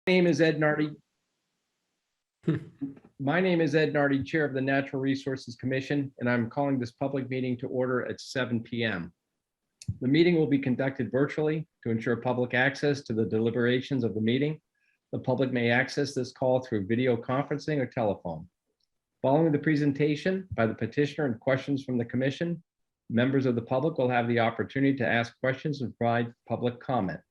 name is Ed Nardi. My name is Ed Nardi, Chair of the Natural Resources Commission, and I'm calling this public meeting to order at 7 p.m. The meeting will be conducted virtually to ensure public access to the deliberations of the meeting. The public may access this call through video conferencing or telephone. Following the presentation by the petitioner and questions from the commission, members of the public will have the opportunity to ask questions and provide public comment.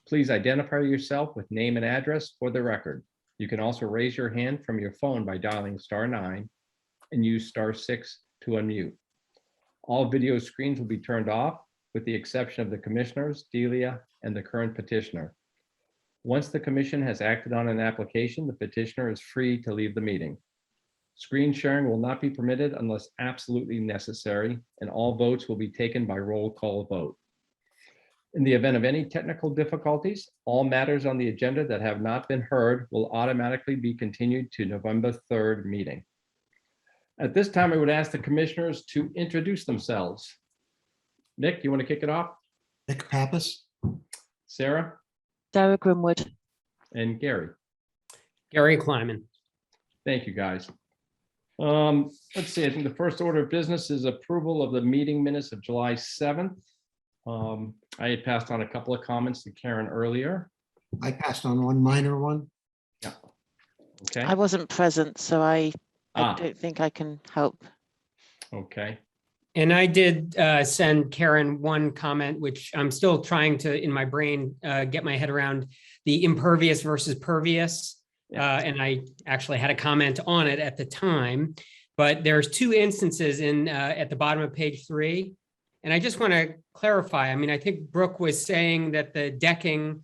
Please identify yourself with name and address for the record. You can also raise your hand from your phone by dialing *9 and use *6 to unmute. All video screens will be turned off with the exception of the commissioners, Delia, and the current petitioner. Once the commission has acted on an application, the petitioner is free to leave the meeting. Screen sharing will not be permitted unless absolutely necessary, and all votes will be taken by roll call vote. In the event of any technical difficulties, all matters on the agenda that have not been heard will automatically be continued to November 3rd meeting. At this time, I would ask the commissioners to introduce themselves. Nick, you want to kick it off? Nick Pappas. Sarah? Sarah Grimwood. And Gary. Gary Kleiman. Thank you, guys. Let's see, I think the first order of business is approval of the meeting minutes of July 7th. I had passed on a couple of comments to Karen earlier. I passed on one minor one. Yeah. Okay. I wasn't present, so I don't think I can help. Okay. And I did send Karen one comment, which I'm still trying to, in my brain, get my head around the impervious versus pervious. And I actually had a comment on it at the time, but there's two instances in at the bottom of page 3. And I just want to clarify. I mean, I think Brooke was saying that the decking,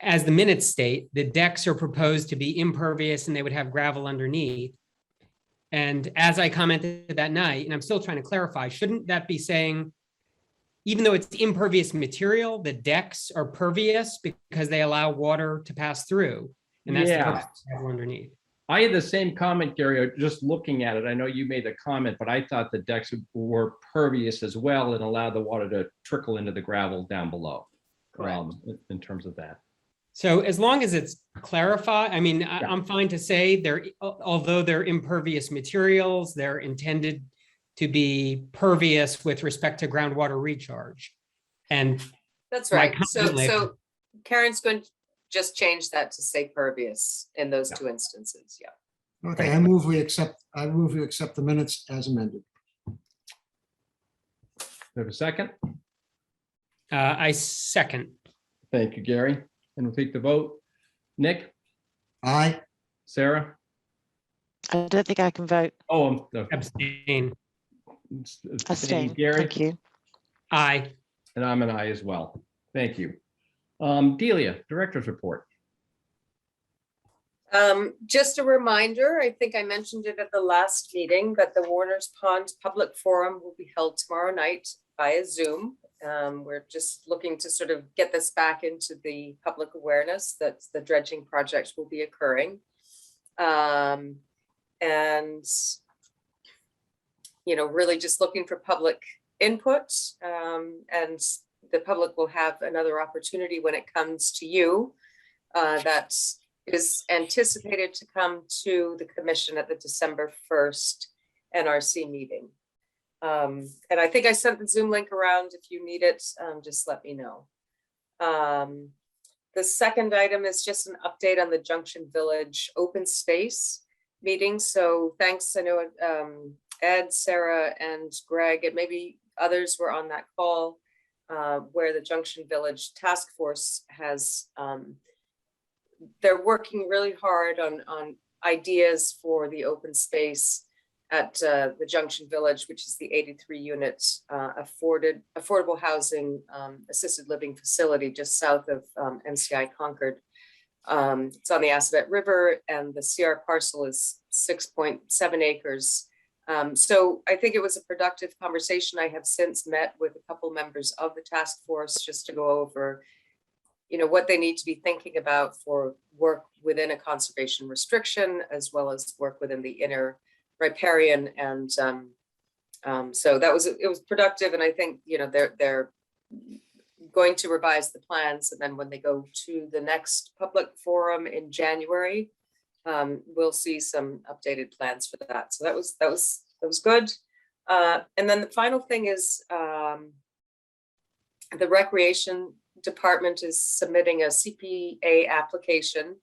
as the minutes state, the decks are proposed to be impervious and they would have gravel underneath. And as I commented that night, and I'm still trying to clarify, shouldn't that be saying, even though it's impervious material, the decks are pervious because they allow water to pass through? And that's the purpose of gravel underneath. I had the same comment, Gary, just looking at it. I know you made the comment, but I thought the decks were pervious as well and allow the water to trickle into the gravel down below. In terms of that. So as long as it's clarified, I mean, I'm fine to say although they're impervious materials, they're intended to be pervious with respect to groundwater recharge. And that's right. So Karen's going to just change that to say pervious in those two instances. Yeah. Okay, I move we accept the minutes as amended. Do we have a second? I second. Thank you, Gary. And we'll take the vote. Nick? Aye. Sarah? I don't think I can vote. Oh, Abstain. Abstain. Gary? Thank you. Aye. And I'm an aye as well. Thank you. Delia, Director's Report. Just a reminder, I think I mentioned it at the last meeting, but the Warner's Pond Public Forum will be held tomorrow night via Zoom. We're just looking to sort of get this back into the public awareness that the dredging project will be occurring. And, you know, really just looking for public input, and the public will have another opportunity when it comes to you. That is anticipated to come to the commission at the December 1st NRC meeting. And I think I sent the Zoom link around. If you need it, just let me know. The second item is just an update on the Junction Village open space meeting. So thanks, I know Ed, Sarah, and Greg, and maybe others were on that call where the Junction Village Task Force has, they're working really hard on ideas for the open space at the Junction Village, which is the 83 unit affordable housing assisted living facility just south of NCI Concord. It's on the Assabet River, and the CR parcel is 6.7 acres. So I think it was a productive conversation. I have since met with a couple members of the task force just to go over, you know, what they need to be thinking about for work within a conservation restriction, as well as work within the inner riparian. And so that was, it was productive. And I think, you know, going to revise the plans, and then when they go to the next public forum in January, we'll see some updated plans for that. So that was good. And then the final thing is the Recreation Department is submitting a CPA application,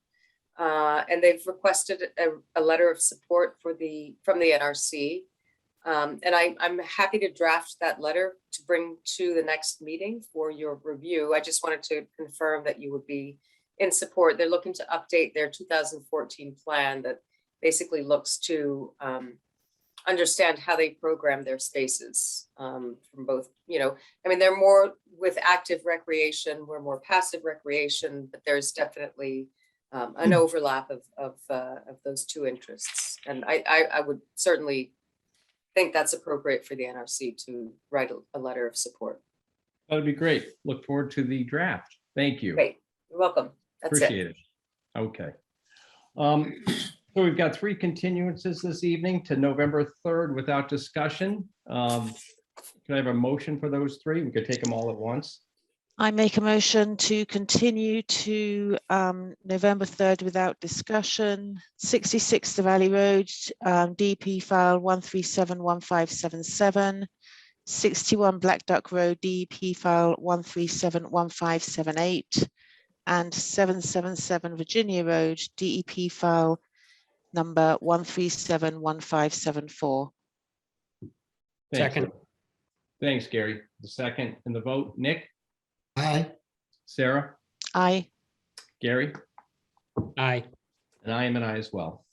and they've requested a letter of support from the NRC. And I'm happy to draft that letter to bring to the next meeting for your review. I just wanted to confirm that you would be in support. They're looking to update their 2014 plan that basically looks to understand how they program their spaces from both, I mean, they're more with active recreation, we're more passive recreation, but there's definitely an overlap of those two interests. And I would certainly think that's appropriate for the NRC to write a letter of support. That'd be great. Look forward to the draft. Thank you. Great, you're welcome. That's Appreciate it. Okay. So we've got 3 continuances this evening to November 3rd without discussion. Can I have a motion for those 3? We could take them all at once. I make a motion to continue to November 3rd without discussion. 66 The Valley Road, DP file 1371577. 61 Black Duck Road, DP file 1371578. And 777 Virginia Road, DEP file number 1371574. Thanks. Second. Thanks, Gary. The second and the vote, Nick, Aye. Sarah, Aye. Gary, Aye. and I am an aye as well.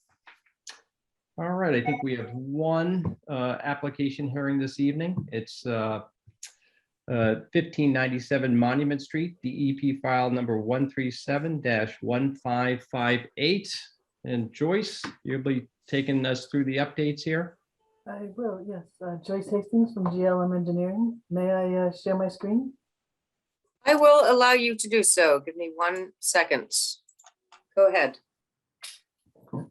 All right, I think we have one application hearing this evening. It's 1597 Monument Street, DEP file number 137-1558. And Joyce, you'll be taking us through the updates here. I will, yes. Joyce Hastings from GLM Engineering. May I share my screen? I will allow you to do so. Give me 1 second. Go ahead. So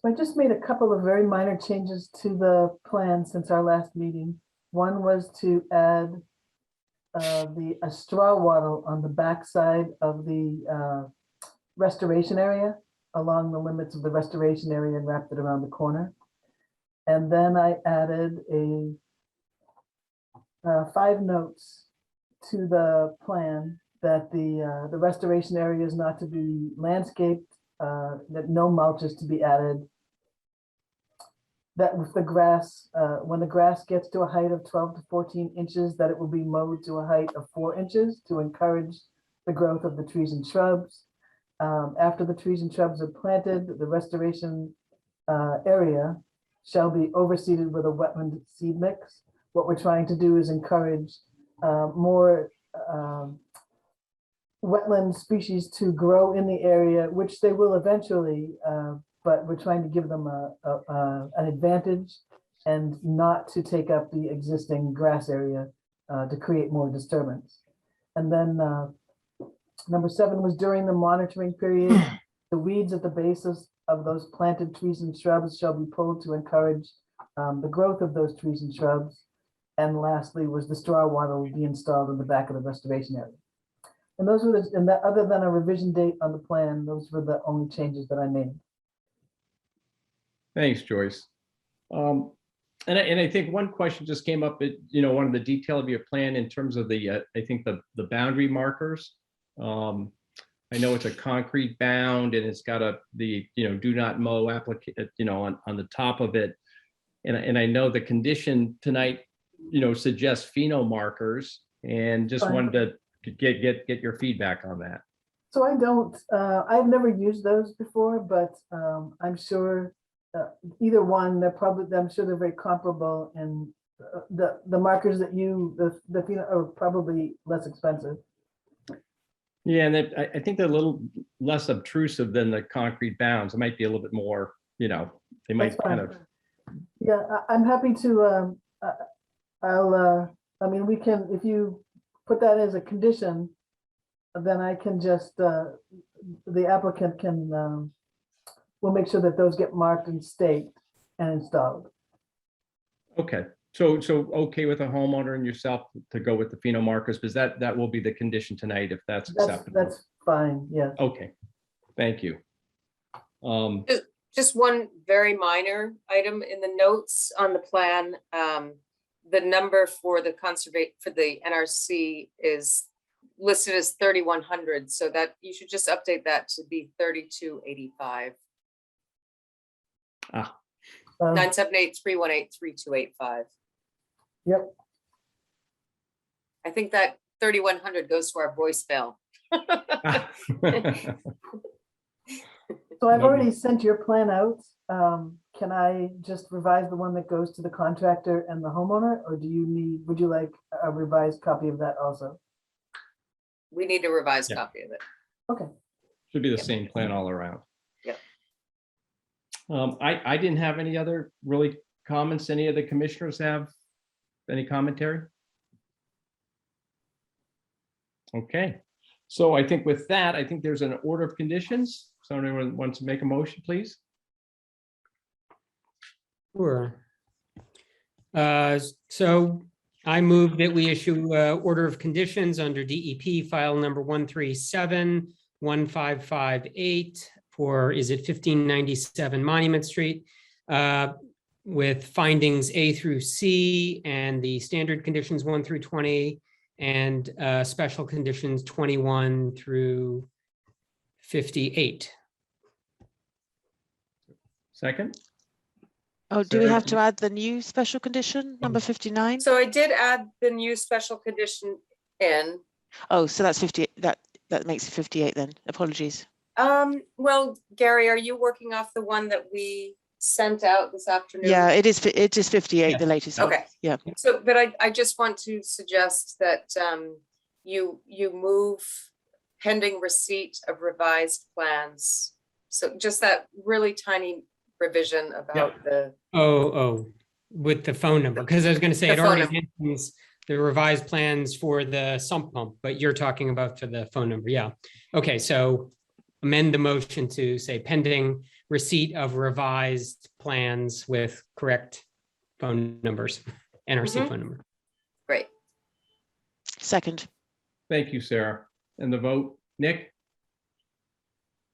I just made a couple of very minor changes to the plan since our last meeting. One was to add a straw wattle on the backside of the restoration area, along the limits of the restoration area, and wrapped it around the corner. And then I added 5 notes to the plan that the restoration area is not to be landscaped, that no mulch is to be added, that with the grass, when the grass gets to a height of 12 to 14 inches, that it will be mowed to a height of 4 inches to encourage the growth of the trees and shrubs. After the trees and shrubs are planted, the restoration area shall be overseeded with a wetland seed mix. What we're trying to do is encourage more wetland species to grow in the area, which they will eventually, but we're trying to give them an advantage and not to take up the existing grass area to create more disturbance. And then number 7 was during the monitoring period, the weeds at the bases of those planted trees and shrubs shall be pulled to encourage the growth of those trees and shrubs. And lastly was the straw wattle will be installed in the back of the restoration area. And those were and that other than a revision date on the plan, those were the only changes that I made. Thanks, Joyce. And I think one question just came up at, one of the detail of your plan in terms of the, I think the boundary markers. I know it's a concrete bound and it's got the do not mow application, on the top of it. And I know the condition tonight, suggests pheno markers, and just Fine. wanted to get your feedback on that. So I don't, I've never used those before, but I'm sure either one, I'm sure they're very comparable, and the markers that the pheno are probably less expensive. Yeah, and I think they're a little less obtrusive than the concrete bounds. It might be a little bit more, they might That's fine. kind of. Yeah, I'm happy to, I mean, we can, if you put that as a condition, then I can just, the applicant can, we'll make sure that those get marked and staked and installed. Okay, So okay with the homeowner and yourself to go with the pheno markers, because that will be the condition tonight if that's acceptable. That's fine, yeah. Okay, thank you. Just one very minor item in the notes on the plan. The number for the NRC is listed as 3,100, so that you should just update that to be 3,285. Ah, 978-318-3285. Yep, I think that 3,100 goes to our voicemail. so I've No. already sent your plan out. Can I just revise the one that goes to the contractor and the homeowner, or would you like a revised copy of that also? We need a revised Yeah. copy of it. Okay, Should be the same plan all around. Yep. I didn't have any other really comments. Any of the commissioners have any commentary? Okay, so I think with that, I think there's an order of conditions. So anyone wants to make a motion, please? Sure. So I move that we issue order of conditions under DEP file number 137-1558 for, is it 1597 Monument Street? With findings A through C and the standard conditions 1 through 20 and special conditions 21 through 58. Second? Oh, do we Sarah, have to add the new special condition, number 59? So I did add the new special condition in. Oh, so that's 50, that makes it 58 then. Apologies. Well, Gary, are you working off the one that we sent out this afternoon? Yeah, it is 58, the Yes. latest one. Okay. Yeah. So, but I just want to suggest that you move pending receipt of revised plans. So just that really tiny revision about the, Oh, with the phone number, because I was going to say The it phone already number. mentions the revised plans for the sump pump, but you're talking about for the phone number. Yeah. Okay, so amend the motion to say pending receipt of revised plans with correct phone numbers, NRC Mhm. phone number. great. Second. Thank you, Sarah. And the vote, Nick?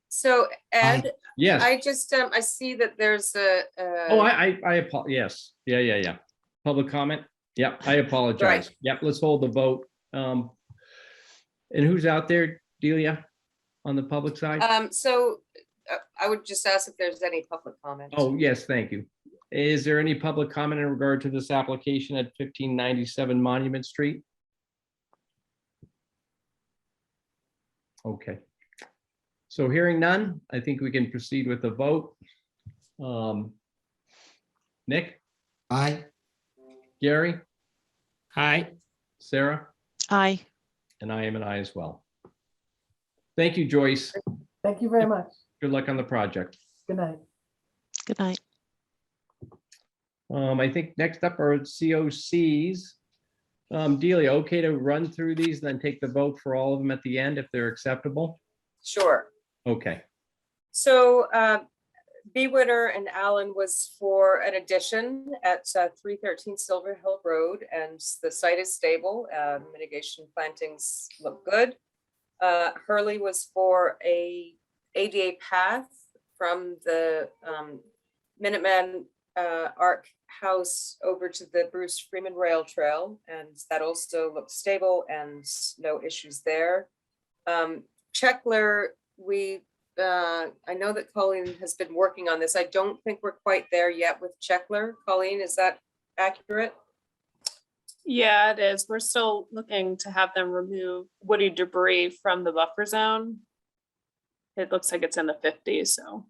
So Ed, Yes. I just, I see that there's a. Oh, yes. Yeah. Public comment? Yep, I apologize. Yep, let's hold the vote. And who's out there, Delia, on the public side? So I would just ask if there's any public comment. Oh, yes, thank you. Is there any public comment in regard to this application at 1597 Monument Street? Okay. So hearing none, I think we can proceed with the vote. Nick, Aye. Gary, Aye. Sarah, Aye. and I am an aye as well. Thank you, Joyce. thank you very much. Good luck on the project. Good night. Good night. I think next up are COCs. Delia, okay to run through these and then take the vote for all of them at the end if they're acceptable? Sure. Okay, So B. Winter and Allen was for an addition at 313 Silver Hill Road, and the site is stable. Mitigation plantings look good. Hurley was for a ADA path from the Minuteman Arc House over to the Bruce Freeman Rail Trail, and that also looks stable and no issues there. Checkler, I know that Colleen has been working on this. I don't think we're quite there yet with Checkler. Colleen, is that accurate? Yeah, it is. We're still looking to have them remove woody debris from the buffer zone. It looks like it's in the 50s, so.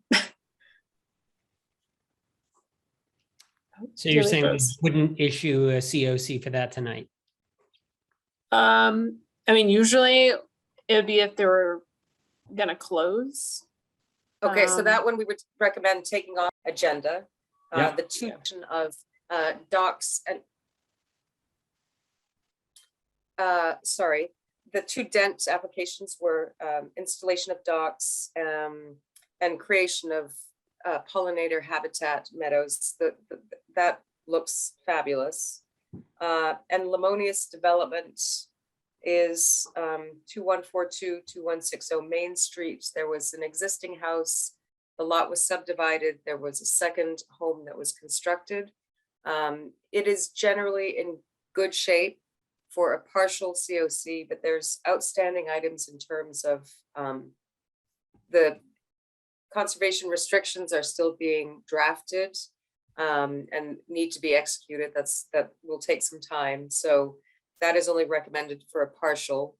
So you're Really saying we gross. wouldn't issue a COC for that tonight? I mean, usually it would be if they were gonna close. Okay, so Um, that one we would recommend taking off agenda. Yeah. The two of docks and sorry, the two dent applications were installation of docks and creation of pollinator habitat meadows. That looks fabulous. And Lemonius Development is 2142, 2160 Main Street. There was an existing house. The lot was subdivided. There was a second home that was constructed. It is generally in good shape for a partial COC, but there's outstanding items in terms of the conservation restrictions are still being drafted and need to be executed. That will take some time. So that is only recommended for a partial.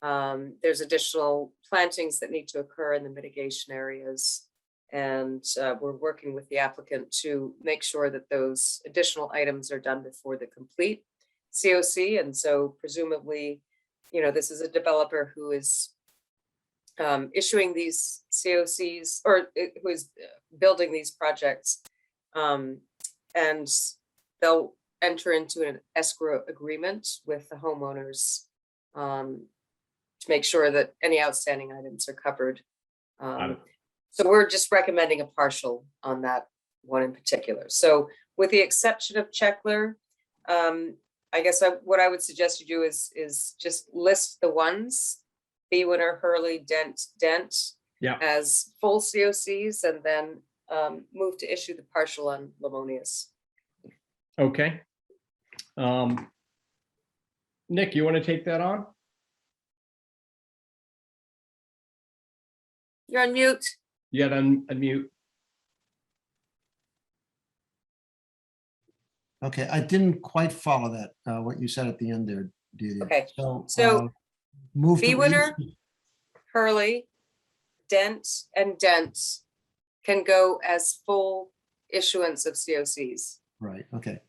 There's additional plantings that need to occur in the mitigation areas. And we're working with the applicant to make sure that those additional items are done before the complete COC. And so presumably, this is a developer who is issuing these COCs or who is building these projects. And they'll enter into an escrow agreement with the homeowners to make sure that any outstanding items are covered. So we're just recommending a partial on that one in particular. So with the exception of Checkler, I guess what I would suggest you do is just list the ones, Winner, Hurley, Dent as full COCs, and then move to issue the partial on Lemonius. Okay. Nick, you want to take that on? You're on mute. You got to unmute. Okay, I didn't quite follow that, what you said at the end there, Delia. Okay, So Winner, move to Hurley, Dent, and Dent can go as full issuance of COCs. Right, okay.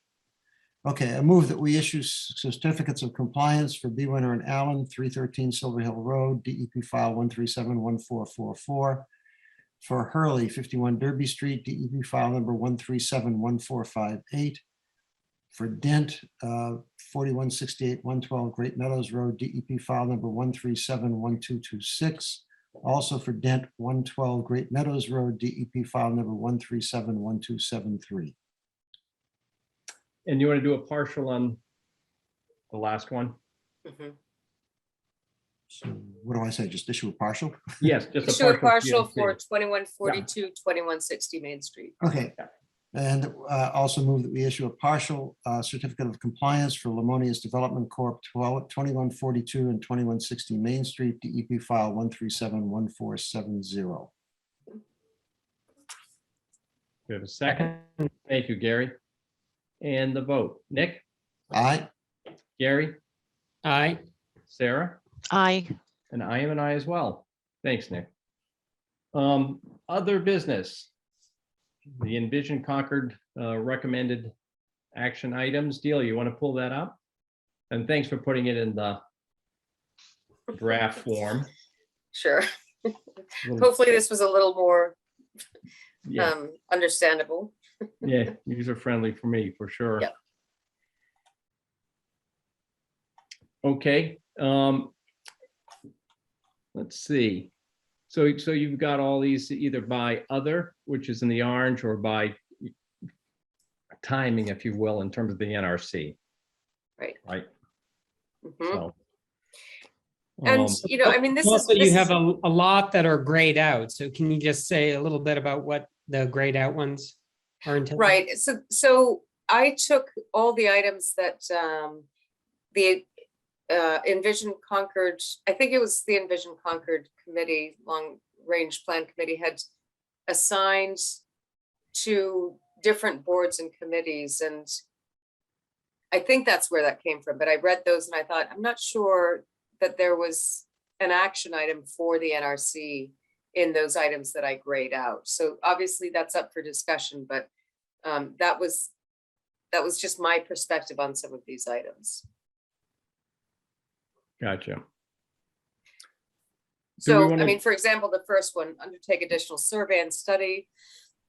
Okay, I move that we issue certificates of compliance for Winner and Allen, 313 Silver Hill Road, DEP file 1371444. For Hurley, 51 Derby Street, DEP file number 1371458. For Dent, 4168 112 Great Meadows Road, DEP file number 1371226. Also for Dent, 112 Great Meadows Road, DEP file number 1371273. And you want to do a partial on the last one? Mhm. So what do I say? Just issue a partial? Yes, just Issue a partial COC. for 2142, 2160 Main Street. Okay. And also move that we issue a partial certificate of compliance for Lemonius Development Corp. 2142 and 2160 Main Street, DEP file 1371470. We have a second. Thank you, Gary. And the vote, Nick, Aye. Gary, Aye. Sarah, Aye. and I am an aye as well. Thanks, Nick. Other business. The Envision Concord recommended action items. Deal, you want to pull that up? And thanks for putting it in the draft form. Sure. Hopefully this was a little more Yeah, understandable. yeah, user friendly for me, for sure. Yep. Okay, let's see. So you've got all these either by other, which is in the orange, or by timing, if you will, in terms of the NRC. Right. Right. Mhm. So. And, I mean, this is. Also, you this have is- a lot that are grayed out. So can you just say a little bit about what the grayed out ones are intended? Right, so I took all the items that the Envision Concord, I think it was the Envision Concord Committee, Long Range Plan Committee had assigned to different boards and committees, and I think that's where that came from, but I read those and I thought, I'm not sure that there was an action item for the NRC in those items that I grayed out. So obviously that's up for discussion, but that was just my perspective on some of these items. Gotcha. So, I mean, for example, the first one, undertake additional survey and study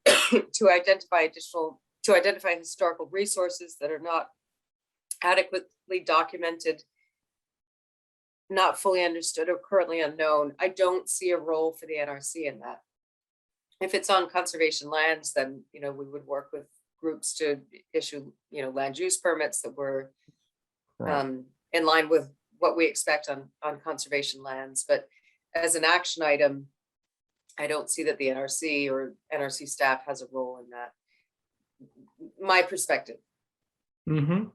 to identify historical resources that are not adequately documented, not fully understood, or currently unknown. I don't see a role for the NRC in that. If it's on conservation lands, then, we would work with groups to issue, land use permits that were Right. in line with what we expect on conservation lands. But as an action item, I don't see that the NRC or NRC staff has a role in that. My perspective. Mm-hmm.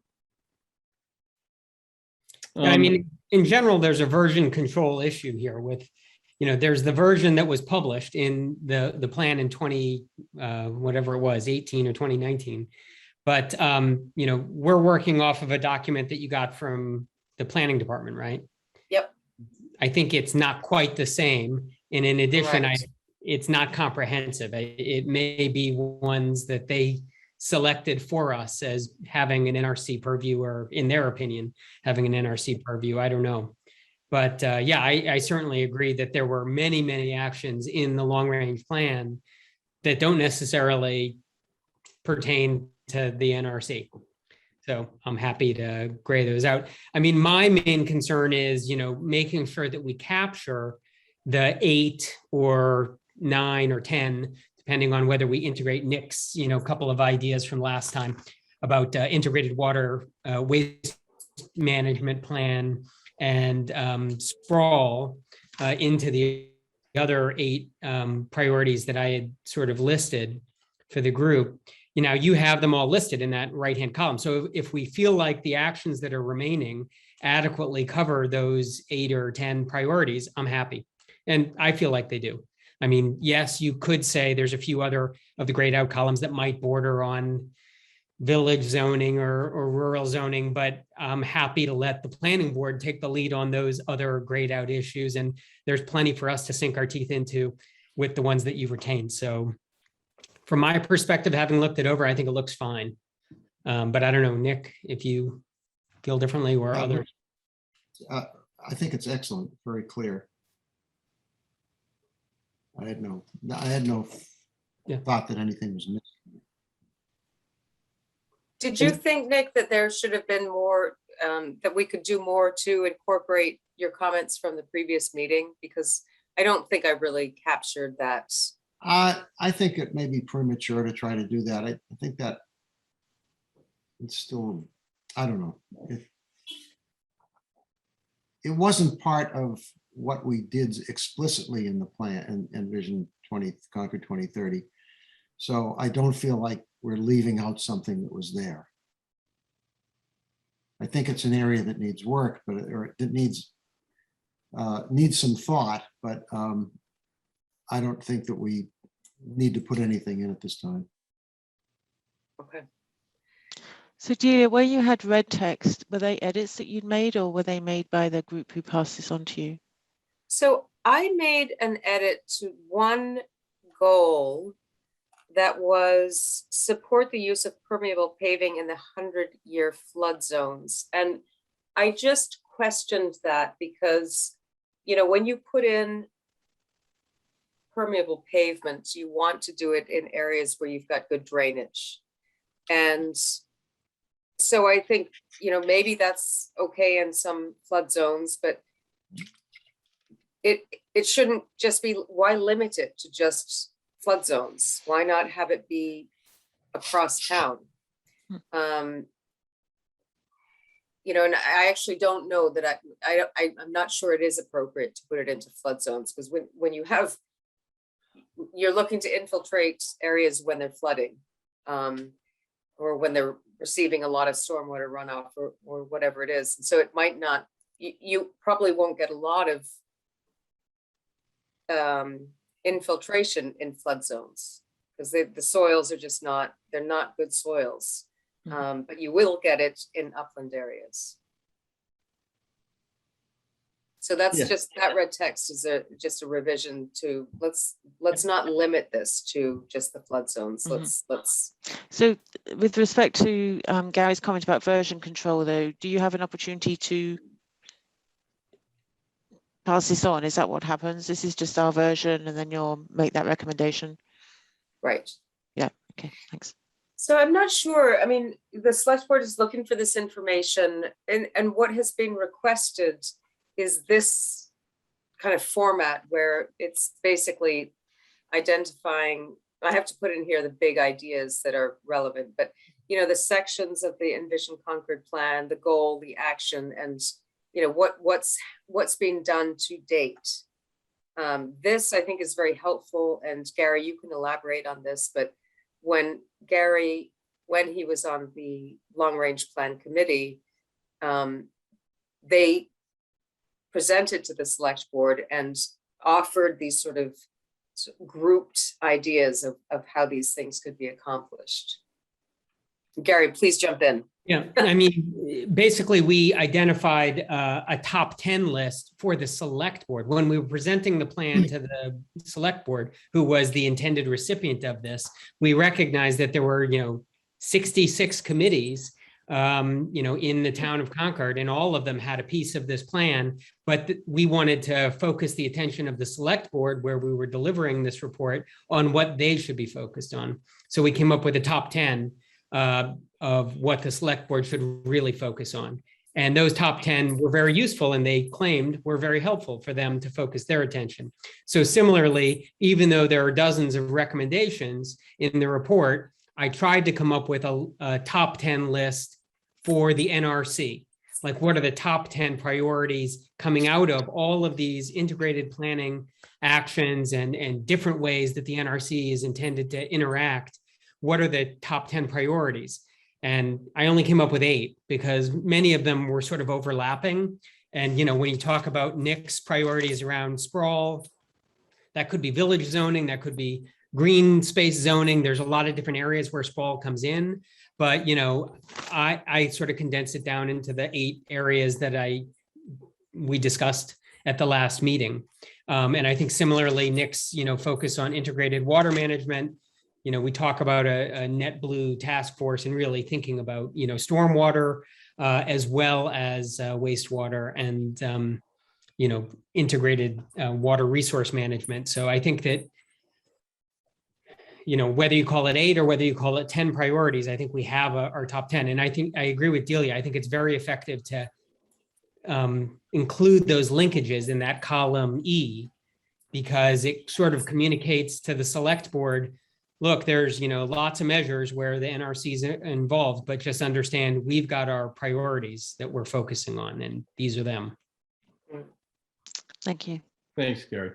I mean, in general, there's a version control issue here with, there's the version that was published in the plan in 20, whatever it was, 18 or 2019. But, we're working off of a document that you got from the planning department, right? Yep. I think it's not quite the same. And in addition, Correct. it's not comprehensive. It may be ones that they selected for us as having an NRC purview, or in their opinion, having an NRC purview. I don't know. But yeah, I certainly agree that there were many, many actions in the long range plan that don't necessarily pertain to the NRC. So I'm happy to gray those out. I mean, my main concern is, making sure that we capture the 8 or 9 or 10, depending on whether we integrate Nick's, couple of ideas from last time about integrated water waste management plan and sprawl into the other 8 priorities that I had sort of listed for the group. You have them all listed in that right-hand column. So if we feel like the actions that are remaining adequately cover those 8 or 10 priorities, I'm happy. And I feel like they do. I mean, yes, you could say there's a few other of the grayed out columns that might border on village zoning or rural zoning, but I'm happy to let the planning board take the lead on those other grayed out issues. And there's plenty for us to sink our teeth into with the ones that you've retained. So from my perspective, having looked it over, I think it looks fine. But I don't know, Nick, if you feel differently or others. I think it's excellent, very clear. I had no Yeah. thought that anything was missing. Did you think, Nick, that there should have been more, that we could do more to incorporate your comments from the previous meeting? Because I don't think I really captured that. I think it may be premature to try to do that. I think that it's still, I don't know. It wasn't part of what we did explicitly in the plan and Vision 20, Concord 2030. So I don't feel like we're leaving out something that was there. I think it's an area that needs work, but or it needs some thought, but I don't think that we need to put anything in at this time. Okay. So Delia, where you had red text, were they edits that you'd made, or were they made by the group who passed this on to you? So I made an edit to one goal that was support the use of permeable paving in the 100-year flood zones. And I just questioned that because, when you put in permeable pavements, you want to do it in areas where you've got good drainage. And so I think, maybe that's okay in some flood zones, but it shouldn't just be, why limit it to just flood zones? Why not have it be across town? And I actually don't know that I'm not sure it is appropriate to put it into flood zones, because when you're looking to infiltrate areas when they're flooding, or when they're receiving a lot of stormwater runoff or whatever it is. And so it might not, you probably won't get a lot of infiltration in flood zones, because the soils are just they're not good soils. But you will get it in upland areas. So that's Yeah. just, that red text is just a revision to, let's not limit this to just the flood zones. Let's. So with respect to Gary's comment about version control, though, do you have an opportunity to pass this on? Is that what happens? This is just our version, and then you'll make that recommendation? Right. Yeah, okay, thanks. So I'm not sure. I mean, the select board is looking for this information, and what has been requested is this kind of format where it's basically identifying I have to put in here the big ideas that are relevant, but the sections of the Envision Concord plan, the goal, the action, and what's being done to date. This I think is very helpful, and Gary, you can elaborate on this, but when he was on the long range plan committee, they presented to the select board and offered these sort of grouped ideas of how these things could be accomplished. Gary, please jump in. Yeah, I mean, basically, we identified a top 10 list for the select board. When we were presenting the plan to the select board, who was the intended recipient of this, we recognized that there were, 66 committees, in the town of Concord, and all of them had a piece of this plan. But we wanted to focus the attention of the select board, where we were delivering this report, on what they should be focused on. So we came up with a top 10 of what the select board should really focus on. And those top 10 were very useful, and they claimed were very helpful for them to focus their attention. So similarly, even though there are dozens of recommendations in the report, I tried to come up with a top 10 list for the NRC. Like, what are the top 10 priorities coming out of all of these integrated planning actions and different ways that the NRC is intended to interact? What are the top 10 priorities? And I only came up with 8 because many of them were sort of overlapping. And, when you talk about Nick's priorities around sprawl, that could be village zoning, that could be green space zoning. There's a lot of different areas where sprawl comes in. But, I sort of condensed it down into the 8 areas that we discussed at the last meeting. And I think similarly, Nick's, focus on integrated water management. We talk about a net blue task force and really thinking about, stormwater as well as wastewater and, integrated water resource management. So I think that, whether you call it 8 or whether you call it 10 priorities, I think we have our top 10. And I think I agree with Delia. I think it's very effective to include those linkages in that column E, because it sort of communicates to the select board, look, there's, lots of measures where the NRC is involved, but just understand we've got our priorities that we're focusing on, and these are them. Thank you. Thanks, Gary.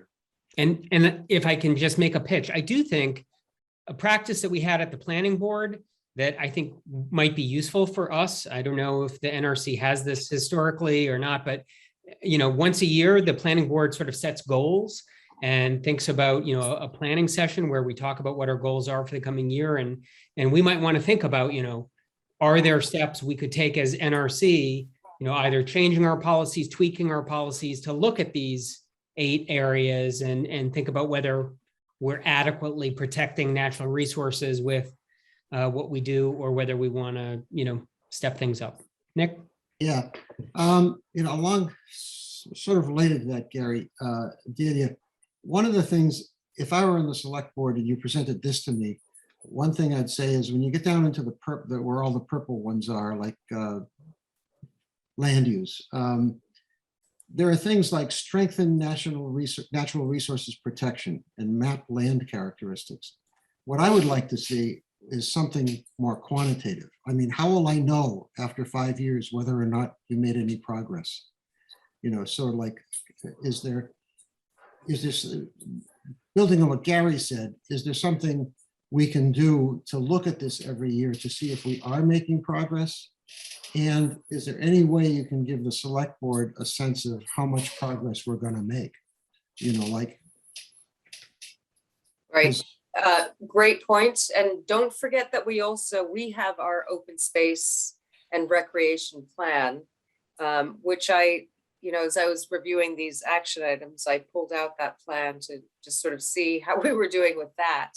And if I can just make a pitch, I do think a practice that we had at the planning board that I think might be useful for us. I don't know if the NRC has this historically or not, but, once a year, the planning board sort of sets goals and thinks about, a planning session where we talk about what our goals are for the coming year. And we might want to think about, are there steps we could take as NRC, either changing our policies, tweaking our policies to look at these 8 areas and think about whether we're adequately protecting natural resources with what we do, or whether we want to, step things up. Nick? Yeah, along sort of related to that, Gary, Delia, one of the things, if I were in the select board and you presented this to me, one thing I'd say is when you get down into the purple, where all the purple ones are, like land use, there are things like strengthen natural resources protection and map land characteristics. What I would like to see is something more quantitative. I mean, how will I know after 5 years whether or not you made any progress? Sort of like, is this, building on what Gary said, is there something we can do to look at this every year to see if we are making progress? And is there any way you can give the select board a sense of how much progress we're going to make? Right. Great points. And don't forget that we have our open space and recreation plan, which as I was reviewing these action items, I pulled out that plan to just sort of see how we were doing with that.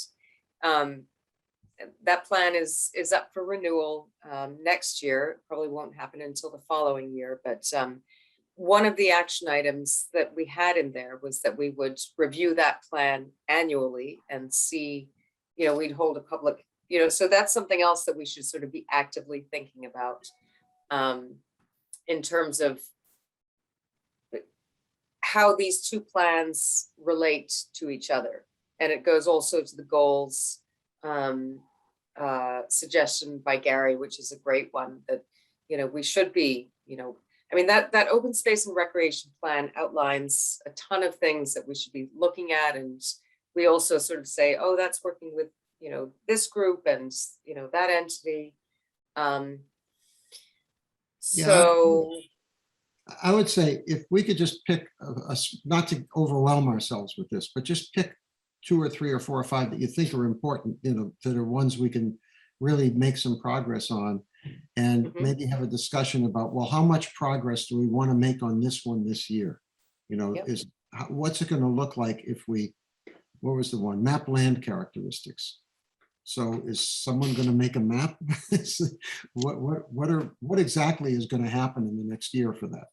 That plan is up for renewal next year. It probably won't happen until the following year. But one of the action items that we had in there was that we would review that plan annually and see, we'd hold a public, so that's something else that we should sort of be actively thinking about in terms of how these 2 plans relate to each other. And it goes also to the goals suggestion by Gary, which is a great one that, we should be, I mean, that open space and recreation plan outlines a ton of things that we should be looking at. And we also sort of say, oh, that's working with, this group and, that entity. So I would say if we could just pick, not to overwhelm ourselves with this, but just pick 2 or 3 or 4 or 5 that you think are important, that are ones we can really make some progress on, and maybe have a discussion about, well, how much progress do we want to make on this one this year? Yep. What's it going to look like if we, what was the one? Map land characteristics. So is someone going to make a map? What exactly is going to happen in the next year for that?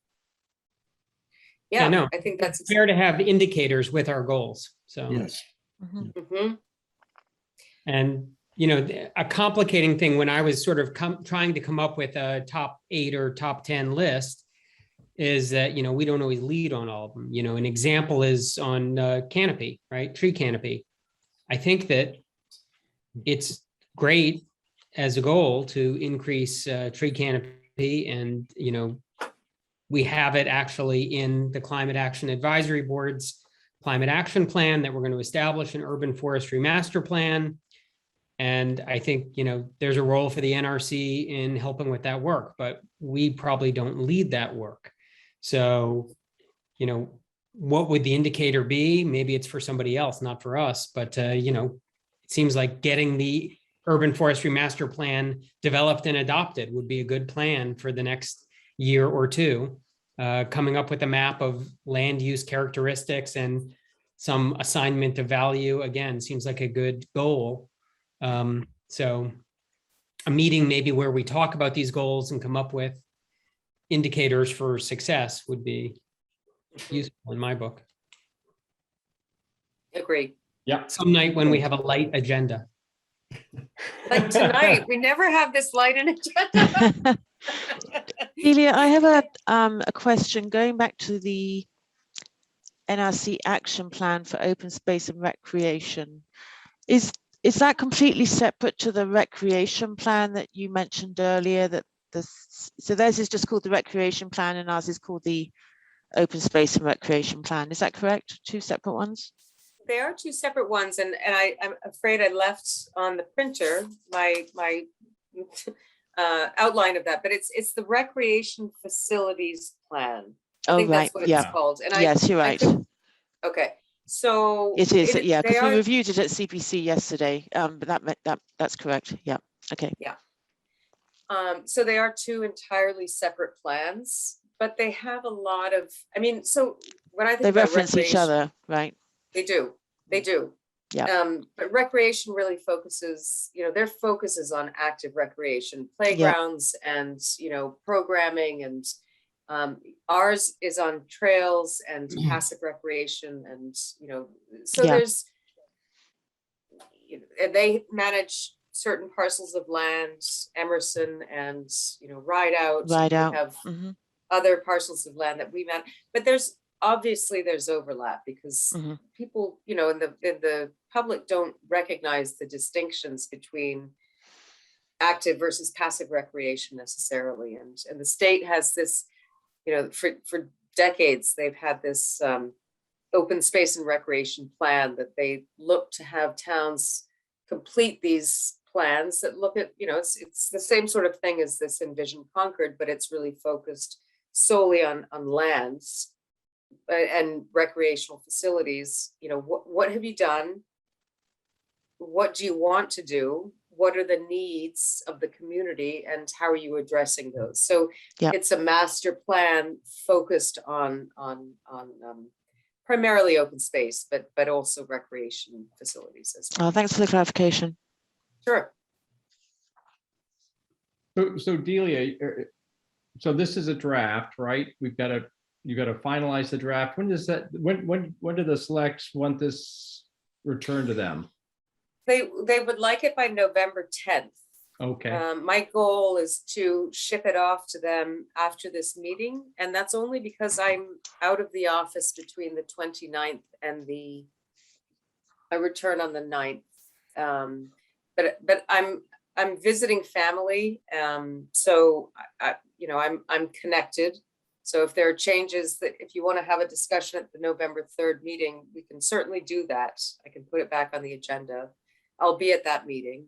yeah, no, I think that's Fair to have indicators with our goals. So, Yes. Mhm. and a complicating thing when I was sort of trying to come up with a top 8 or top 10 list is that, we don't always lead on all of them. An example is on canopy, right? Tree canopy. I think that it's great as a goal to increase tree canopy, and, we have it actually in the Climate Action Advisory Board's Climate Action Plan that we're going to establish an urban forestry master plan. And I think, there's a role for the NRC in helping with that work, but we probably don't lead that work. So, what would the indicator be? Maybe it's for somebody else, not for us, but, it seems like getting the urban forestry master plan developed and adopted would be a good plan for the next year or two. Coming up with a map of land use characteristics and some assignment of value, again, seems like a good goal. So a meeting maybe where we talk about these goals and come up with indicators for success would be useful in my book. Agree. Yeah. Some night when we have a light agenda. Like tonight, we never have this light in agenda. Delia, I have a question going back to the NRC action plan for open space and recreation. Is that completely separate to the recreation plan that you mentioned earlier? So theirs is just called the recreation plan and ours is called the open space and recreation plan. Is that correct? 2 separate ones? They are 2 separate ones, and I'm afraid I left on the printer my outline of that, but it's the recreation facilities plan. I think that's what it's called. And yes, you're right. Okay, so it is, yeah, because we reviewed it at CPC yesterday, but that's correct. Yeah, okay. Yeah. So they are 2 entirely separate plans, but they have a lot of, so when I think they about reference each other, right? They do. Yeah. But recreation really focuses, their focus is on active recreation, playgrounds and, programming, and ours is on trails and passive recreation. And, so there's, and they manage certain parcels of land, Emerson and, Ride Out. Right We out. have other parcels of land that we manage, but there's overlap because people, in the public don't recognize the distinctions between active versus passive recreation necessarily. And the state has this, for decades, they've had this open space and recreation plan that they look to have towns complete these plans that look at, it's the same sort of thing as this Envision Concord, but it's really focused solely on lands and recreational facilities. What have you done? What do you want to do? What are the needs of the community, and how are you addressing those? So it's a master plan focused on primarily open space, but also recreation facilities as well. Oh, thanks for the clarification. Sure. So Delia, so this is a draft, right? You got to finalize the draft. When does that? When do the selects want this returned to them? They would like it by November 10th. Okay. My goal is to ship it off to them after this meeting, and that's only because I'm out of the office between the 29th and the I return on the 9th. But I'm visiting family, so I'm connected. So if there are changes that, if you want to have a discussion at the November 3rd meeting, we can certainly do that. I can put it back on the agenda. I'll be at that meeting.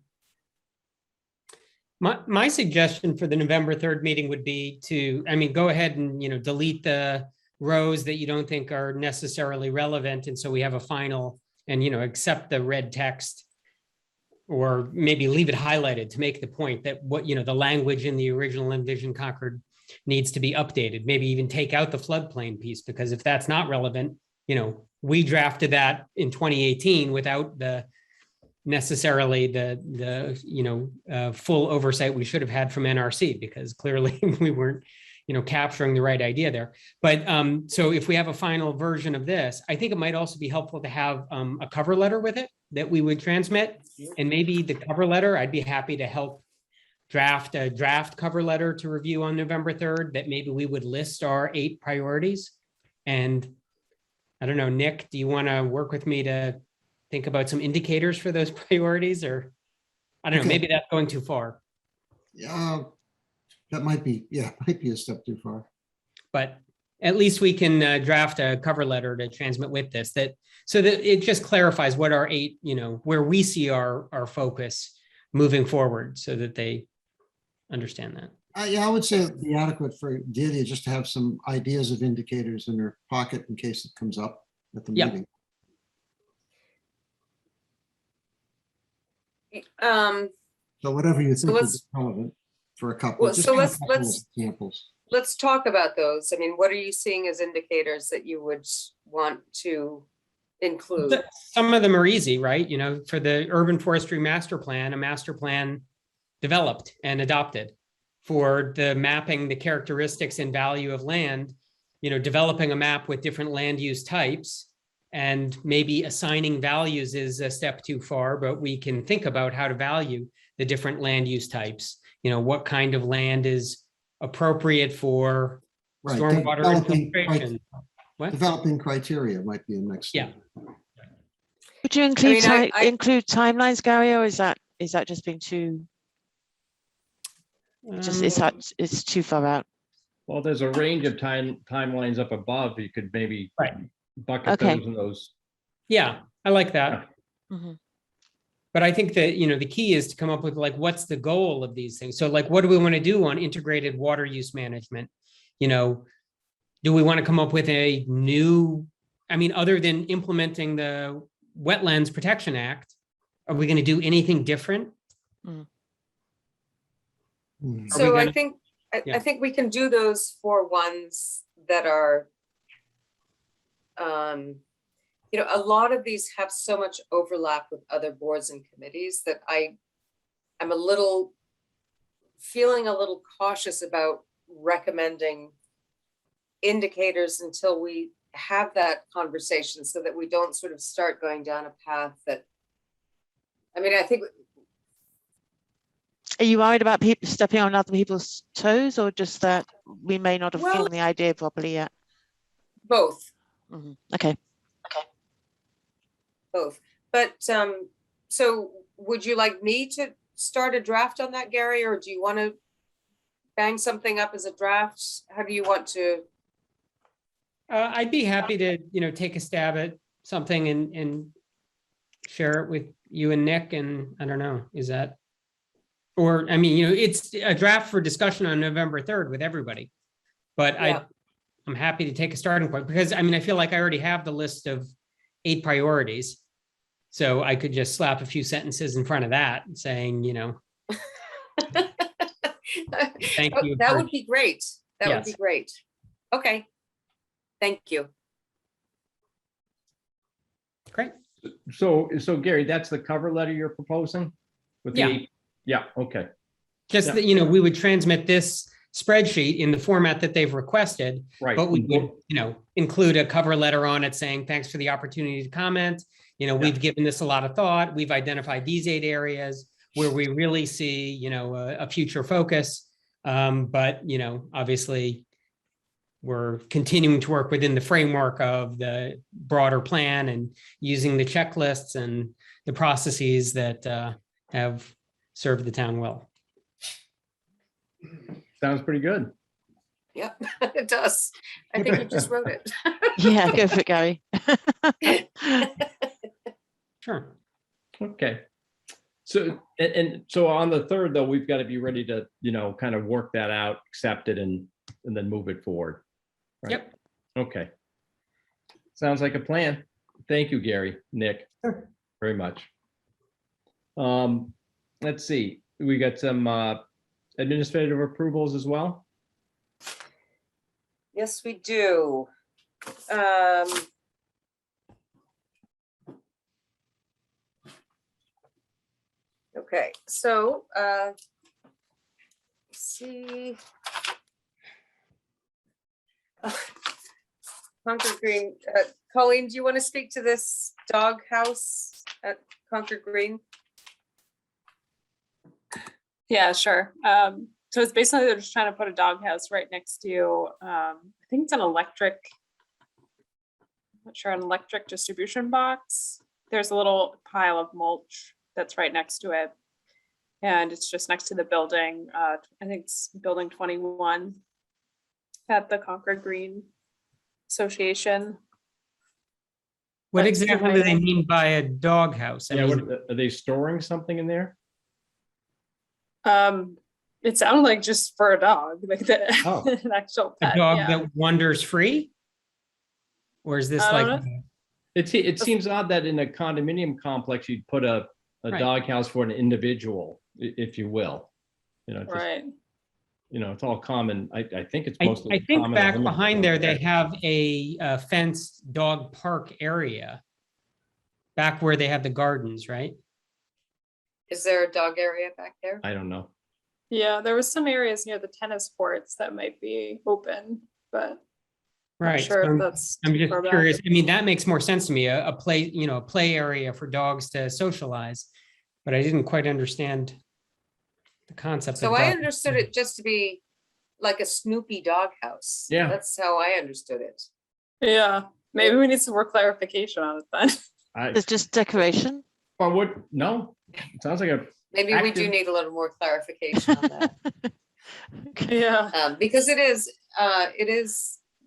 My suggestion for the November 3rd meeting would be to, go ahead and, delete the rows that you don't think are necessarily relevant. And so we have a final and, accept the red text, or maybe leave it highlighted to make the point that the language in the original Envision Concord needs to be updated, maybe even take out the floodplain piece, because if that's not relevant, we drafted that in 2018 without the necessarily the full oversight we should have had from NRC, because clearly we weren't, capturing the right idea there. But so if we have a final version of this, I think it might also be helpful to have a cover letter with it that we would transmit. And maybe the cover letter, I'd be happy to help draft a draft cover letter to review on November 3rd, that maybe we would list our 8 priorities. And I don't know, Nick, do you want to work with me to think about some indicators for those priorities? Or I don't know, maybe that's going too far. Yeah, that might be a step too far. But at least we can draft a cover letter to transmit with this, so that it just clarifies what our 8, where we see our focus moving forward, so that they understand that. Yeah, I would say it'd be adequate for Delia just to have some ideas of indicators in her pocket in case it comes up at the meeting. So whatever you think is relevant for a couple. Well, just so give a couple of let's examples. Let's talk about those. I mean, what are you seeing as indicators that you would want to include? Some of them are easy, right? For the urban forestry master plan, a master plan developed and adopted. For the mapping, the characteristics and value of land, developing a map with different land use types, and maybe assigning values is a step too far, but we can think about how to value the different land use types. What kind of land is appropriate for stormwater infiltration. Developing criteria might be a next step. Would you include include timelines, Gary, or is that just being too it's too far out? Well, there's a range of timelines up above. You could maybe bucket those and those. Yeah, I like that. Mm-hmm. But I think that, the key is to come up with what's the goal of these things? So what do we want to do on integrated water use management? Do we want to come up with a new, other than implementing the Wetlands Protection Act, are we going to do anything different? So I think we can do those for ones that are, a lot of these have so much overlap with other boards and committees that I'm feeling a little cautious about recommending indicators until we have that conversation, so that we don't sort of start going down a path that, I think. Are you worried about people stepping on other people's toes, or just that we may not have formed the idea properly yet? Both. Mm-hmm. Okay. Both. But so would you like me to start a draft on that, Gary, or do you want to bang something up as a draft? How do you want to? I'd be happy to, take a stab at something and share it with you and Nick. And I don't know, is that, or, it's a draft for discussion on November 3rd with everybody. But I'm happy to take a starting point, because I feel like I already have the list of 8 priorities. So I could just slap a few sentences in front of that saying, thank you. That would be great. That would be great. Okay. Thank you. Great. So Gary, that's the cover letter you're proposing? With the 8? Yeah, okay. Just that, we would transmit this spreadsheet in the format that they've requested, but we would, include a cover letter on it saying, thanks for the opportunity to comment. We've given this a lot of thought. We've identified these 8 areas where we really see, a future focus. But, obviously, we're continuing to work within the framework of the broader plan and using the checklists and the processes that have served the town well. Sounds pretty good. Yep, it does. I think you just wrote it. Yeah, go for it, Gary. Sure. Okay. So, and so on the 3rd, though, we've got to be ready to, kind of work that out, accept it, and then move it forward. Right? Yep. Okay. Sounds like a plan. Thank you, Gary, Nick, Sure. very much. Let's see, we got some administrative approvals as well. Yes, we do. Okay, so let's see. Concord Green, Colleen, do you want to speak to this dog house at Concord Green? Yeah, sure. So it's basically they're just trying to put a doghouse right next to, I think it's an electric, I'm not sure, an electric distribution box. There's a little pile of mulch that's right next to it. And it's just next to the building. I think it's building 21 at the Concord Green Association. What That's exactly do they behind- mean by a doghouse? I Yeah, mean, what, are they storing something in there? It sounded like just for a dog, like Oh. an actual a pet. dog Yeah. that wanders free? Or is this I don't like, know. It seems odd that in a condominium complex, you'd put a Right. doghouse for an individual, if you will. Just, Right. it's all common. I think it's I mostly. think common back and limited behind down there, they have a fenced dog park area. Back where they have the gardens, right? Is there a dog area back there? I don't know. Yeah, there was some areas near the tennis courts that might be open, but not Right. sure so if that's. I'm too just far back. curious. I mean, that makes more sense to me, a play, a play area for dogs to socialize. But I didn't quite understand the concept. So of I dog- understood it just to be like a Snoopy dog house. Yeah. That's how I understood it. Yeah, maybe we need some more clarification on it then. It's just decoration. Or what? No, it sounds like a, Maybe we do Active. need a little more clarification on that. Yeah, Because it is,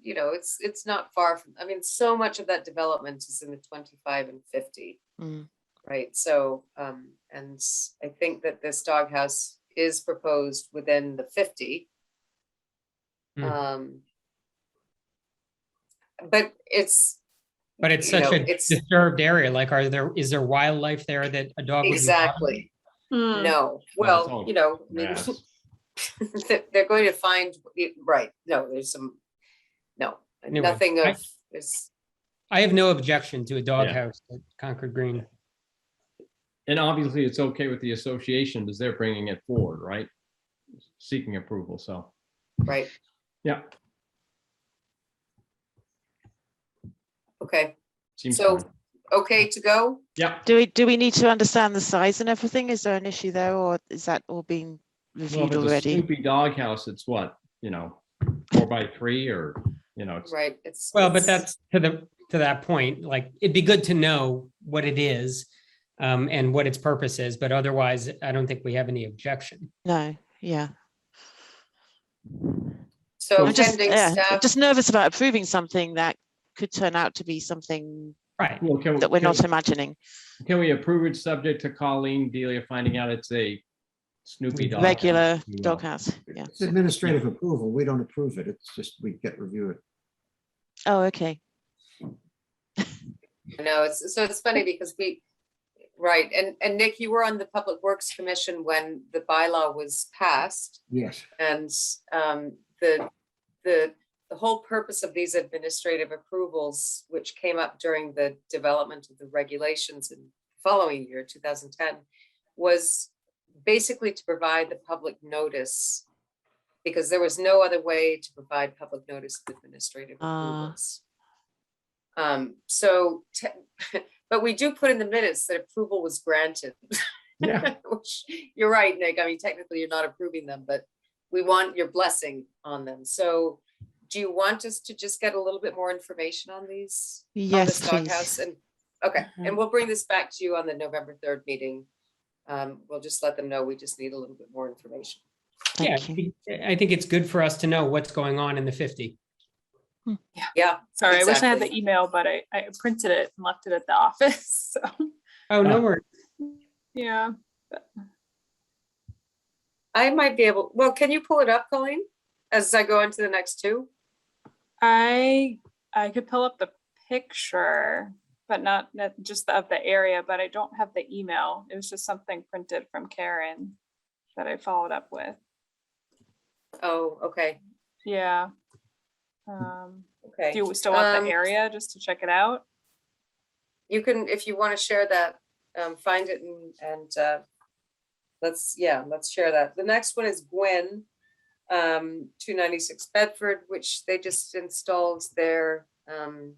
it's not far from, I mean, so much of that development is in the 25 and 50. Mm. Right, so, and I think that this doghouse is proposed within the 50. Hmm. But it's. But it's you such know, a it's disturbed area. Like, is there wildlife there that a dog would be bothered? exactly, Mm. no, it's well, all I mean, grass. they're going to find, right, no, there's some, no, Anyway, nothing of, there's, I have no objection to a doghouse at Concord Green. and obviously it's okay with the association because they're bringing it forward, right? Seeking approval, so, right, yeah. okay, Seems So- fine. okay to go? Yeah, Do we need to understand the size and everything? Is there an issue there, or is that all been well, if reviewed it's a already? Snoopy doghouse, it's what, 4x3 or, it's. Right, it's. Well, but it's- that's to that point, like, it'd be good to know what it is and what its purpose is, but otherwise, I don't think we have any objection. No, yeah. So I'm just, pending yeah, staff, just nervous about approving something that could turn out to be something Right. Well, that we're not imagining. Can we approve it subject to Colleen Delia finding out it's a Snoopy dog? Regular if you will? doghouse, yeah. It's administrative approval. We don't approve it. It's just we get review it. Oh, okay. no, it's funny because right, and Nick, you were on the Public Works Commission when the bylaw was passed. Yes. And the whole purpose of these administrative approvals, which came up during the development of the regulations in the following year, 2010, was basically to provide the public notice, because there was no other way to provide public notice of administrative approvals. But we do put in the minutes that approval was granted. Yeah. Which, you're right, Nick, I mean, technically you're not approving them, but we want your blessing on them. So do you want us to just get a little bit more information on these? on Yes, this doghouse? please. And, okay, and we'll bring this back to you on the November 3rd meeting. We'll just let them know we just need a little bit more information. Yeah, Thank you. I think it's good for us to know what's going on in the 50. Yeah, Sorry, I wish I had the exactly. email, but I printed it and left it at the office. So, Oh, no Oh. worries. yeah. I might be able, well, can you pull it up, Colleen? As I go on to the next two? I could pull up the picture, but not just of the area, but I don't have the email. It was just something printed from Karen that I followed up with. Oh, okay, Yeah. okay. Do you still want Um, the area just to check it out? You can, if you want to share that, find it and let's share that. The next one is Gwen, 296 Bedford, which they just installed their, it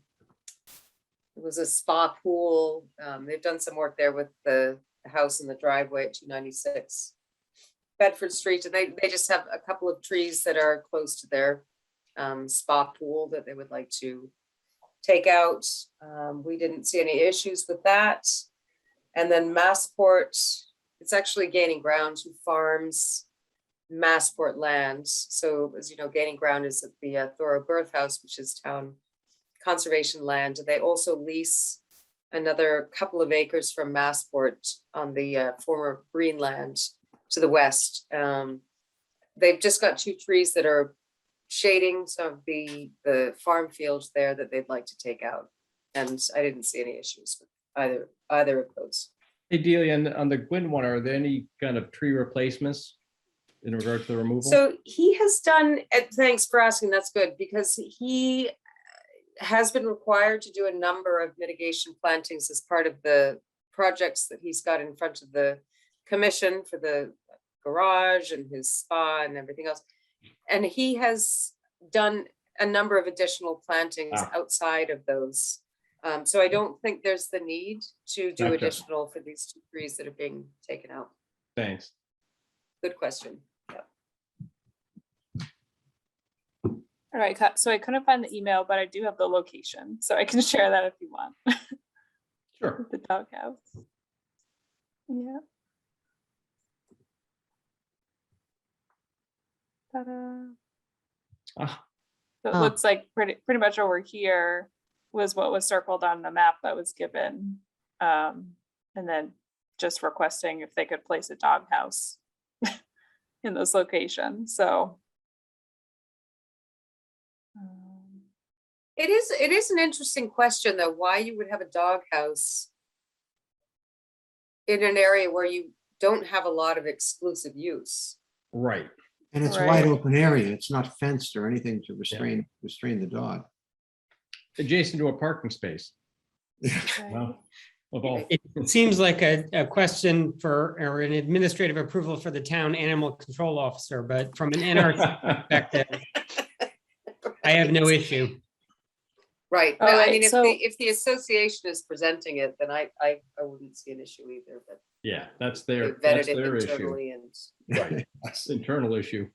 was a spa pool. They've done some work there with the house and the driveway at 296 Bedford Street. And they just have a couple of trees that are close to their spa pool that they would like to take out. We didn't see any issues with that. And then Massport, it's actually Gaining Ground who farms Massport land. So as you know, Gaining Ground is at the Thoreau Birth House, which is town conservation land. They also lease another couple of acres from Massport on the former Greenland to the west. They've just got 2 trees that are shading some of the farm fields there that they'd like to take out. And I didn't see any issues with either of those. Hey, Delia, on the Gwyn one, are there any kind of tree replacements in regard to the removal? So he has done, thanks for asking, that's good, because he has been required to do a number of mitigation plantings as part of the projects that he's got in front of the commission for the garage and his spa and everything else. And he has done a number of additional plantings outside of those. So I don't think there's the need to do Gotcha. additional for these 2 trees that are being taken out. Thanks. Good question. All right, so I couldn't find the email, but I do have the location, so I can share that if you want. Sure. The doghouse. Yeah. Ta-da. Ah, So it Ah. looks like pretty much over here was what was circled on the map that was given. And then just requesting if they could place a doghouse in those locations, so. It is an interesting question, though, why you would have a doghouse in an area where you don't have a lot of exclusive use. right. And it's a Right. wide open area. It's not fenced or anything to restrain the dog. Adjacent to a parking space. Okay. Wow. Of all. It seems like a question for, or an administrative approval for the town animal control officer, but from an NRC perspective, I have no issue. Right. All No, I right, mean, so- if the association is presenting it, then I wouldn't see an issue either, but Yeah, that's they their vetted it issue. internally and. Right. That's internal issue.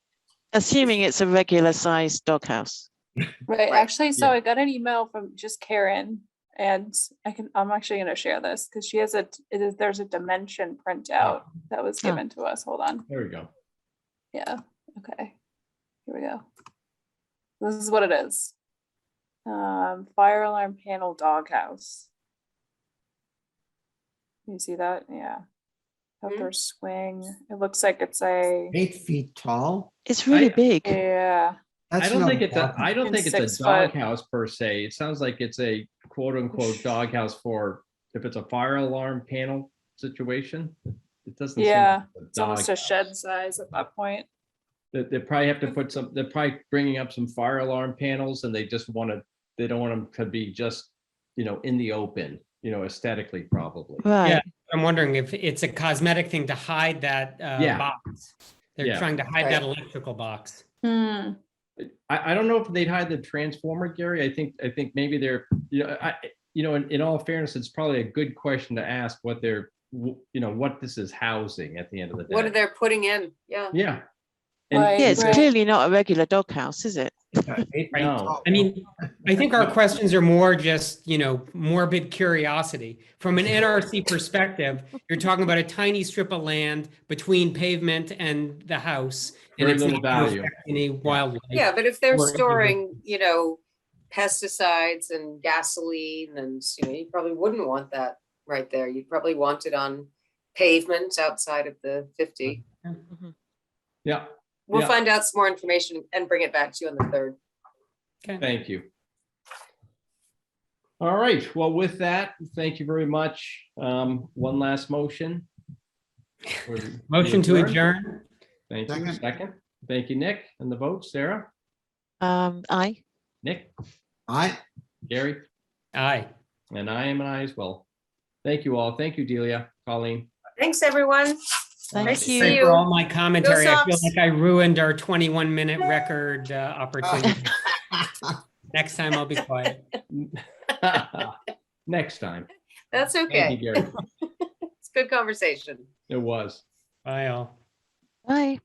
Assuming it's a regular sized doghouse. Right, Right. actually, so Yeah. I got an email from just Karen, and I'm actually gonna share this, because she has there's a dimension printout that was Oh. given to us, hold on. There we go. Yeah, okay, here we go. This is what it is. Fire alarm panel doghouse. You see that? Yeah. Outdoor swing. It looks like it's a, 8 feet tall. It's really big. yeah, I That's don't no think it's a, dog. I don't And think it's 6 a foot. doghouse per se. It sounds like it's a quote unquote doghouse for, if it's a fire alarm panel situation. It doesn't. seem yeah, like it's almost a doghouse. shed size at that point. They probably have to put some, they're probably bringing up some fire alarm panels and they just want to, they don't want them to be just, in the open, aesthetically probably. Right. I'm wondering if it's a cosmetic thing to hide that Yeah. box. They're Yeah. trying to hide Right. that electrical box. Hmm. I don't know if they'd hide the transformer, Gary. I think maybe they're, in all fairness, it's probably a good question to ask what they're, what this is housing at the end of the day. What are they putting in? Yeah. Yeah. Right. Yeah, it's Right. clearly not a regular doghouse, is it? Right? No. I mean, I think our questions are more just, morbid curiosity. From an NRC perspective, you're talking about a tiny strip of land between pavement and the house. And Very it's little not gonna value. affect any wildlife. Yeah, but if they're or- storing, pesticides and gasoline and, you probably wouldn't want that right there. You'd probably want it on pavement outside of the 50. Yeah, We'll Yeah. find out some more information and bring it back to you on the 3rd. Okay. thank you. All right, well, with that, thank you very much. One last motion. Motion to adjourn. Thank you. Second. Second. Thank you, Nick. And the vote, Sarah, Aye. Nick, Aye. Gary, Aye. and I am an I as well. Thank you all. Thank you, Delia, Colleen. Thanks, everyone. Thank Nice to you. see Thank you for all my commentary. I feel Sox. like I ruined our 21-minute record opportunity. Next time I'll be quiet. Next time. That's Thank okay. you, Gary. It's good conversation. It was. Bye all. Bye.